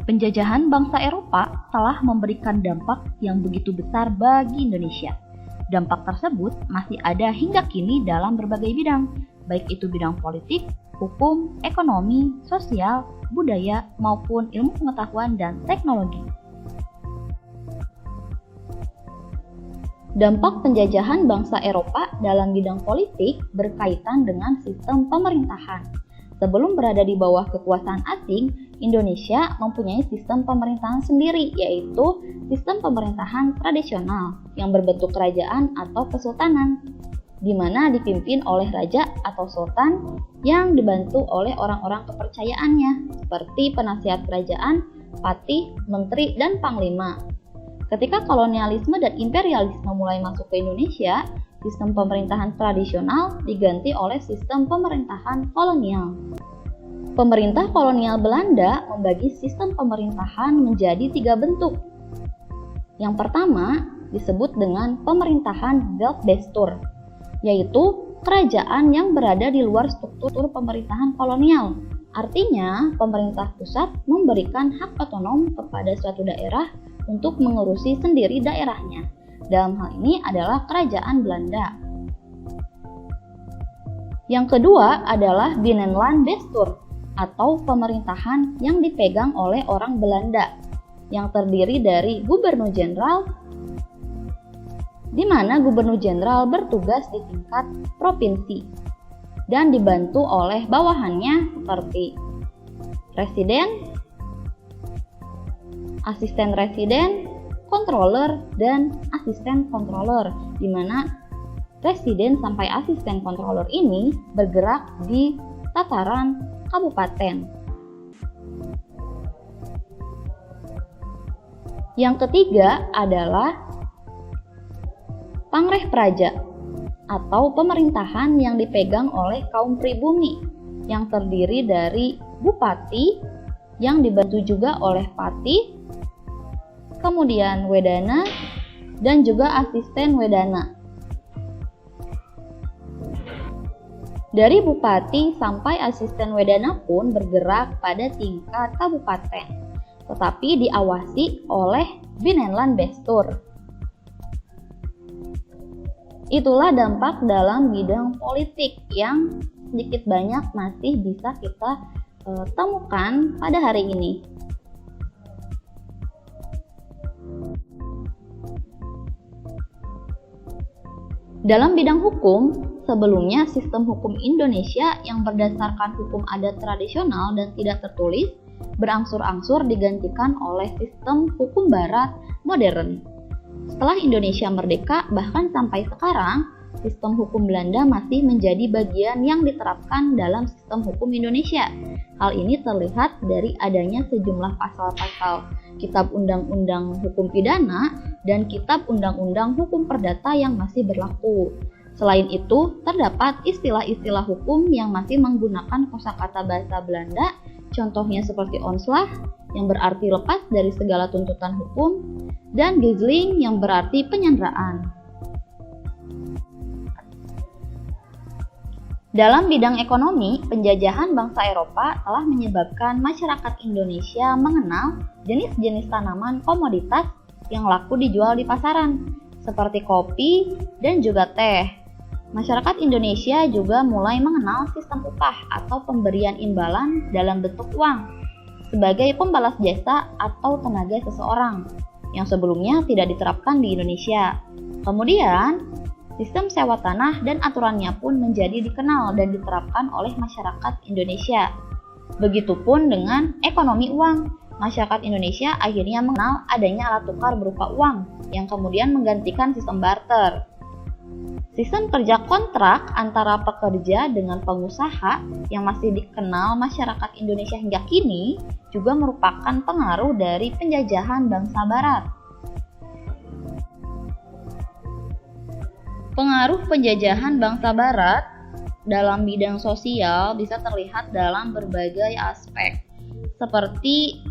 Penjajahan bangsa Eropa telah memberikan dampak yang begitu besar bagi Indonesia. Dampak tersebut masih ada hingga kini dalam berbagai bidang, baik itu bidang politik, hukum, ekonomi, sosial, budaya, maupun ilmu pengetahuan dan teknologi. Dampak penjajahan bangsa Eropa dalam bidang politik berkaitan dengan sistem pemerintahan. Sebelum berada di bawah kekuasaan asing, Indonesia mempunyai sistem pemerintahan sendiri, yaitu sistem pemerintahan tradisional yang berbentuk kerajaan atau kesultanan, di mana dipimpin oleh raja atau sultan yang dibantu oleh orang-orang kepercayaannya, seperti penasihat kerajaan, patih, menteri, dan panglima. Ketika kolonialisme dan imperialisme mulai masuk ke Indonesia, sistem pemerintahan tradisional diganti oleh sistem pemerintahan kolonial. Pemerintah kolonial Belanda membagi sistem pemerintahan menjadi 3 bentuk. Yang pertama disebut dengan pemerintahan Weltbestuur, yaitu kerajaan yang berada di luar struktur pemerintahan kolonial. Artinya, pemerintah pusat memberikan hak otonom kepada suatu daerah untuk mengurusi sendiri daerahnya. Dalam hal ini adalah kerajaan Belanda. Yang kedua adalah Binnenlandbestuur, atau pemerintahan yang dipegang oleh orang Belanda, yang terdiri dari gubernur jenderal, di mana gubernur jenderal bertugas di tingkat provinsi dan dibantu oleh bawahannya seperti presiden, asisten residen, controller, dan asisten controller, di mana presiden sampai asisten controller ini bergerak di tataran kabupaten. Yang ketiga adalah Pangreh-Praja atau pemerintahan yang dipegang oleh kaum pribumi yang terdiri dari bupati yang dibantu juga oleh patih, kemudian wedana, dan juga asisten wedana. Dari bupati sampai asisten wedana pun bergerak pada tingkat kabupaten, tetapi diawasi oleh Binnenlandbestuur. Itulah dampak dalam bidang politik yang sedikit banyak masih bisa kita temukan pada hari ini. Dalam bidang hukum, sebelumnya sistem hukum Indonesia yang berdasarkan hukum adat tradisional dan tidak tertulis berangsur-angsur digantikan oleh sistem hukum barat modern. Setelah Indonesia merdeka, bahkan sampai sekarang, sistem hukum Belanda masih menjadi bagian yang diterapkan dalam sistem hukum Indonesia. Hal ini terlihat dari adanya sejumlah pasal-pasal Kitab Undang-Undang Hukum Pidana dan Kitab Undang-Undang Hukum Perdata yang masih berlaku. Selain itu, terdapat istilah-istilah hukum yang masih menggunakan kosakata bahasa Belanda, contohnya seperti onslag yang berarti lepas dari segala tuntutan hukum, dan gijzeling yang berarti penyanderaan. Dalam bidang ekonomi, penjajahan bangsa Eropa telah menyebabkan masyarakat Indonesia mengenal jenis-jenis tanaman komoditas yang laku dijual di pasaran, seperti kopi dan juga teh. Masyarakat Indonesia juga mulai mengenal sistem upah atau pemberian imbalan dalam bentuk uang sebagai pembalas jasa atau tenaga seseorang yang sebelumnya tidak diterapkan di Indonesia. Kemudian, sistem sewa tanah dan aturannya pun menjadi dikenal dan diterapkan oleh masyarakat Indonesia. Begitupun dengan ekonomi uang. Masyarakat Indonesia akhirnya mengenal adanya alat tukar berupa uang yang kemudian menggantikan sistem barter. Sistem kerja kontrak antara pekerja dengan pengusaha yang masih dikenal masyarakat Indonesia hingga kini juga merupakan pengaruh dari penjajahan bangsa Barat. Pengaruh penjajahan bangsa Barat dalam bidang sosial bisa terlihat dalam berbagai aspek, seperti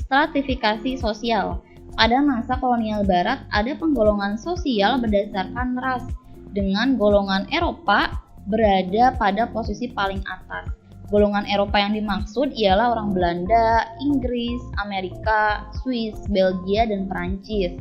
stratifikasi sosial. Pada masa kolonial Barat ada penggolongan sosial berdasarkan ras, dengan golongan Eropa berada pada posisi paling atas. Golongan Eropa yang dimaksud ialah orang Belanda, Inggris, Amerika, Swiss, Belgia, dan Perancis.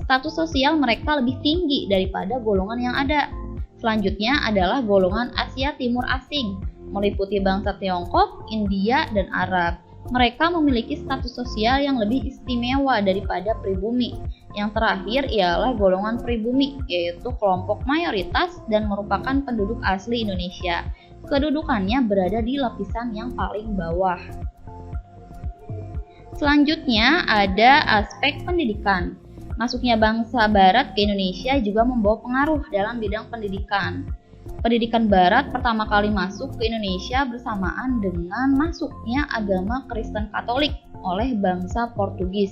Status sosial mereka lebih tinggi daripada golongan yang ada. Selanjutnya adalah golongan Asia Timur asing, meliputi bangsa Tiongkok, India, dan Arab. Mereka memiliki status sosial yang lebih istimewa daripada pribumi. Yang terakhir ialah golongan pribumi, yaitu kelompok mayoritas dan merupakan penduduk asli Indonesia. Kedudukannya berada di lapisan yang paling bawah. Selanjutnya ada aspek pendidikan. Masuknya bangsa Barat ke Indonesia juga membawa pengaruh dalam bidang pendidikan. Pendidikan Barat pertama kali masuk ke Indonesia bersamaan dengan masuknya agama Kristen Katolik oleh bangsa Portugis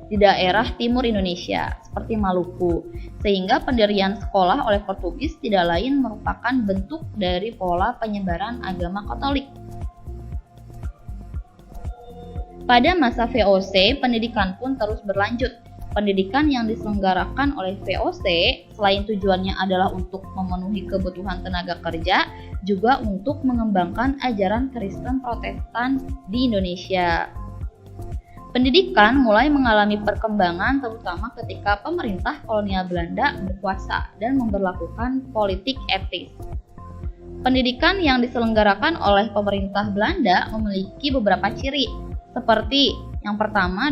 di daerah timur Indonesia, seperti Maluku, sehingga pendirian sekolah oleh Portugis tidak lain merupakan bentuk dari pola penyebaran agama Katolik. Pada masa VOC, pendidikan pun terus berlanjut. Pendidikan yang diselenggarakan oleh VOC, selain tujuannya adalah untuk memenuhi kebutuhan tenaga kerja, juga untuk mengembangkan ajaran Kristen Protestan di Indonesia. Pendidikan mulai mengalami perkembangan terutama ketika pemerintah kolonial Belanda berkuasa dan memberlakukan politik etis. Pendidikan yang diselenggarakan oleh pemerintah Belanda memiliki beberapa ciri, seperti yang pertama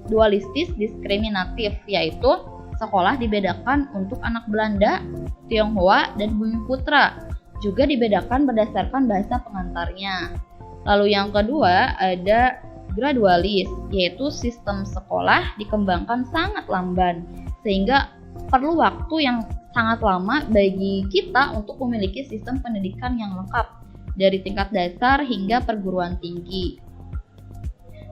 dualistis diskriminatif, yaitu sekolah dibedakan untuk anak Belanda, Tionghoa, dan Bumiputra, juga dibedakan berdasarkan bahasa pengantarnya. Lalu yang kedua ada gradualis, yaitu sistem sekolah dikembangkan sangat lamban, sehingga perlu waktu yang sangat lama bagi kita untuk memiliki sistem pendidikan yang lengkap, dari tingkat dasar hingga perguruan tinggi.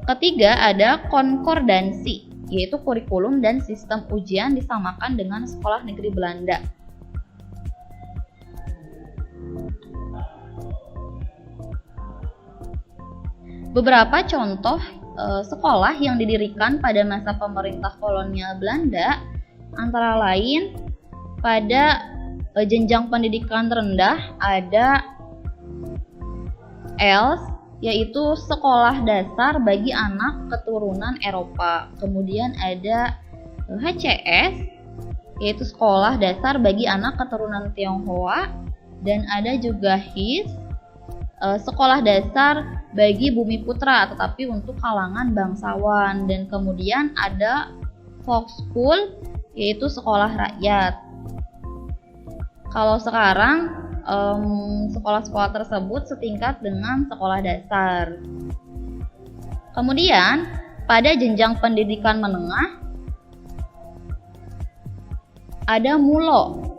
Ketiga ada konkordansi, yaitu kurikulum dan sistem ujian disamakan dengan sekolah negeri Belanda. Beberapa contoh sekolah yang didirikan pada masa pemerintah kolonial Belanda antara lain pada jenjang pendidikan rendah ada ELS, yaitu sekolah dasar bagi anak keturunan Eropa. Kemudian ada HCS, yaitu sekolah dasar bagi anak keturunan Tionghoa, dan ada juga HIS, sekolah dasar bagi Bumiputra tetapi untuk kalangan bangsawan, dan kemudian ada Volksschule, yaitu sekolah rakyat. Kalau sekarang sekolah-sekolah tersebut setingkat dengan sekolah dasar. Kemudian pada jenjang pendidikan menengah ada MULO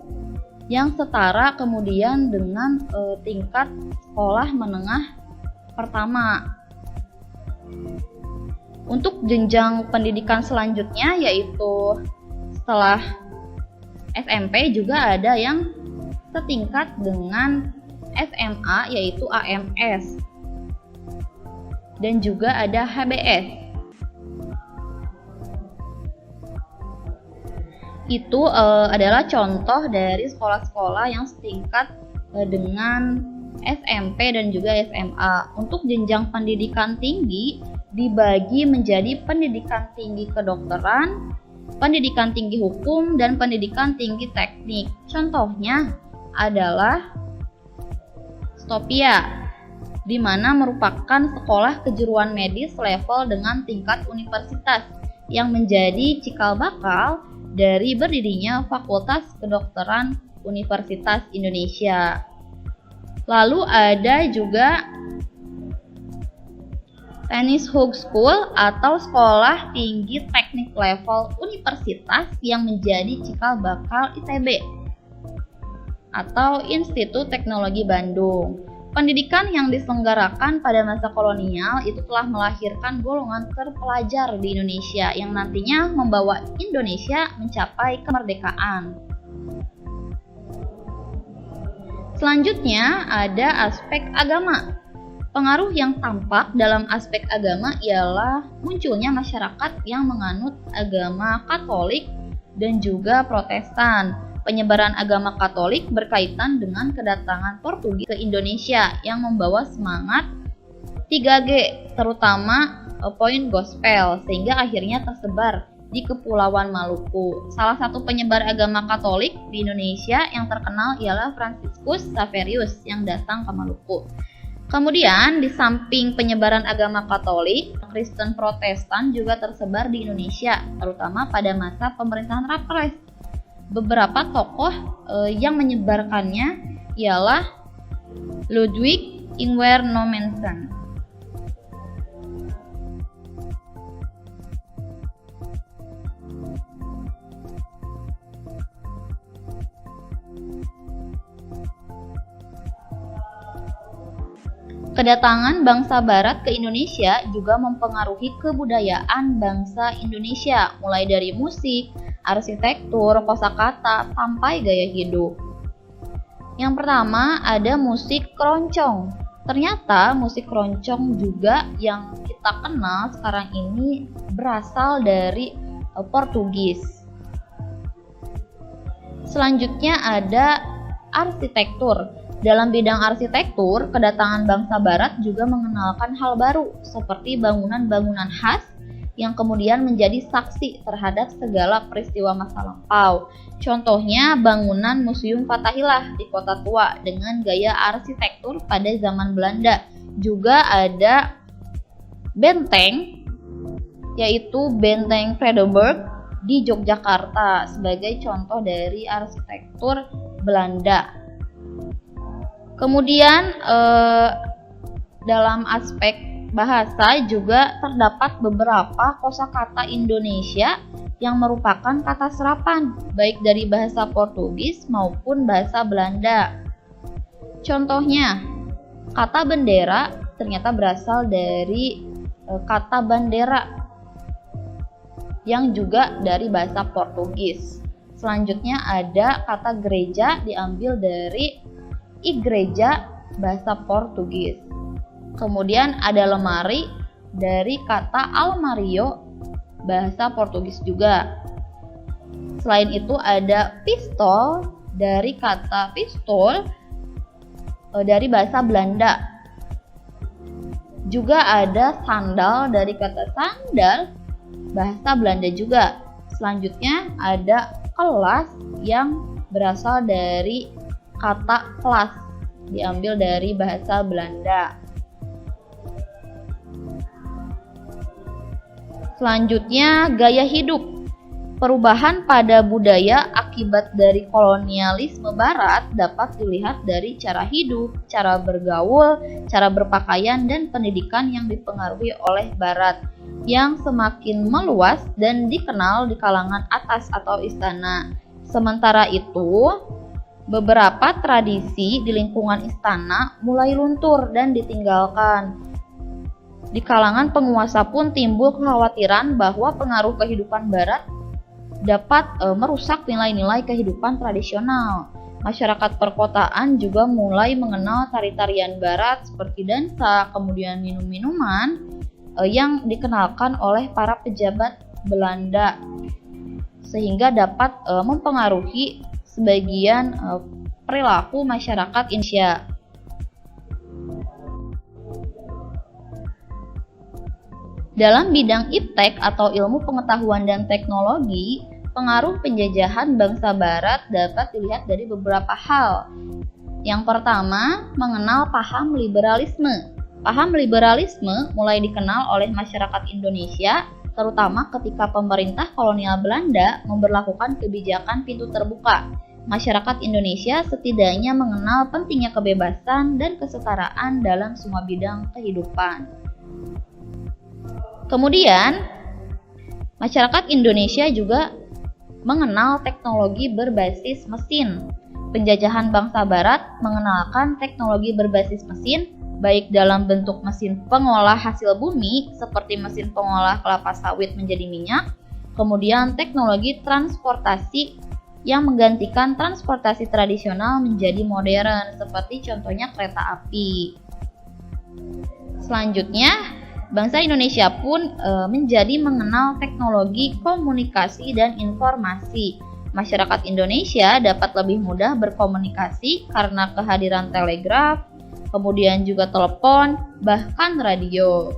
yang setara kemudian dengan tingkat sekolah menengah pertama. Untuk jenjang pendidikan selanjutnya yaitu setelah SMP juga ada yang setingkat dengan SMA, yaitu AMS, dan juga ada HBS. Itu adalah contoh dari sekolah-sekolah yang setingkat dengan SMP dan juga SMA. Untuk jenjang pendidikan tinggi dibagi menjadi pendidikan tinggi kedokteran, pendidikan tinggi hukum, dan pendidikan tinggi teknik. Contohnya adalah Stopia, di mana merupakan sekolah kejuruan medis level dengan tingkat universitas yang menjadi cikal bakal dari berdirinya Fakultas Kedokteran Universitas Indonesia. Lalu ada juga Tennis Hogeschool atau sekolah tinggi teknik level universitas yang menjadi cikal bakal ITB atau Institut Teknologi Bandung. Pendidikan yang diselenggarakan pada masa kolonial itu telah melahirkan golongan terpelajar di Indonesia yang nantinya membawa Indonesia mencapai kemerdekaan. Selanjutnya ada aspek agama. Pengaruh yang tampak dalam aspek agama ialah munculnya masyarakat yang menganut agama Katolik dan juga Protestan. penyebaran agama Katolik berkaitan dengan kedatangan Portugis ke Indonesia yang membawa semangat 3G, terutama poin gospel, sehingga akhirnya tersebar di Kepulauan Maluku. Salah satu penyebar agama Katolik di Indonesia yang terkenal ialah Franciscus Xaverius yang datang ke Maluku. Kemudian di samping penyebaran agama Katolik, Kristen Protestan juga tersebar di Indonesia, terutama pada masa pemerintahan Raffles. Beberapa tokoh yang menyebarkannya ialah Ludwig Ingwer Nommensen. Kedatangan bangsa Barat ke Indonesia juga mempengaruhi kebudayaan bangsa Indonesia, mulai dari musik, arsitektur, kosakata, sampai gaya hidup. Yang pertama ada musik keroncong. Ternyata musik keroncong juga yang kita kenal sekarang ini berasal dari Portugis. Selanjutnya ada arsitektur. Dalam bidang arsitektur, kedatangan bangsa Barat juga mengenalkan hal baru, seperti bangunan-bangunan khas yang kemudian menjadi saksi terhadap segala peristiwa masa lampau. Contohnya bangunan Museum Fathahillah di Kota Tua dengan gaya arsitektur pada zaman Belanda. Juga ada benteng, yaitu Benteng Vredenburg di Yogyakarta sebagai contoh dari arsitektur Belanda. Kemudian dalam aspek bahasa juga terdapat beberapa kosakata Indonesia yang merupakan kata serapan baik dari bahasa Portugis maupun bahasa Belanda. Contohnya, kata bendera ternyata berasal dari kata bandera yang juga dari bahasa Portugis. Selanjutnya ada kata gereja diambil dari igreja bahasa Portugis. Kemudian ada lemari dari kata almario bahasa Portugis juga. Selain itu ada pistol dari kata pistol dari bahasa Belanda. Juga ada sandal dari kata sandal bahasa Belanda juga. Selanjutnya ada kelas yang berasal dari kata kelas diambil dari bahasa Belanda. Selanjutnya gaya hidup. Perubahan pada budaya akibat dari kolonialisme Barat dapat dilihat dari cara hidup, cara bergaul, cara berpakaian, dan pendidikan yang dipengaruhi oleh Barat yang semakin meluas dan dikenal di kalangan atas atau istana. Sementara itu, beberapa tradisi di lingkungan istana mulai luntur dan ditinggalkan. Di kalangan penguasa pun timbul kekhawatiran bahwa pengaruh kehidupan Barat dapat merusak nilai-nilai kehidupan tradisional. Masyarakat perkotaan juga mulai mengenal tari-tarian Barat seperti dansa, kemudian minum-minuman yang dikenalkan oleh para pejabat Belanda, sehingga dapat mempengaruhi sebagian perilaku masyarakat Indonesia. Dalam bidang iptek atau ilmu pengetahuan dan teknologi, pengaruh penjajahan bangsa Barat dapat dilihat dari beberapa hal. Yang pertama, mengenal paham liberalisme. Paham liberalisme mulai dikenal oleh masyarakat Indonesia, terutama ketika pemerintah kolonial Belanda memberlakukan kebijakan pintu terbuka. Masyarakat Indonesia setidaknya mengenal pentingnya kebebasan dan kesetaraan dalam semua bidang kehidupan. Kemudian, masyarakat Indonesia juga mengenal teknologi berbasis mesin. Penjajahan bangsa Barat mengenalkan teknologi berbasis mesin, baik dalam bentuk mesin pengolah hasil bumi, seperti mesin pengolah kelapa sawit menjadi minyak, kemudian teknologi transportasi yang menggantikan transportasi tradisional menjadi modern, seperti contohnya kereta api. Selanjutnya, bangsa Indonesia pun menjadi mengenal teknologi komunikasi dan informasi. Masyarakat Indonesia dapat lebih mudah berkomunikasi karena kehadiran telegraf, kemudian juga telepon, bahkan radio.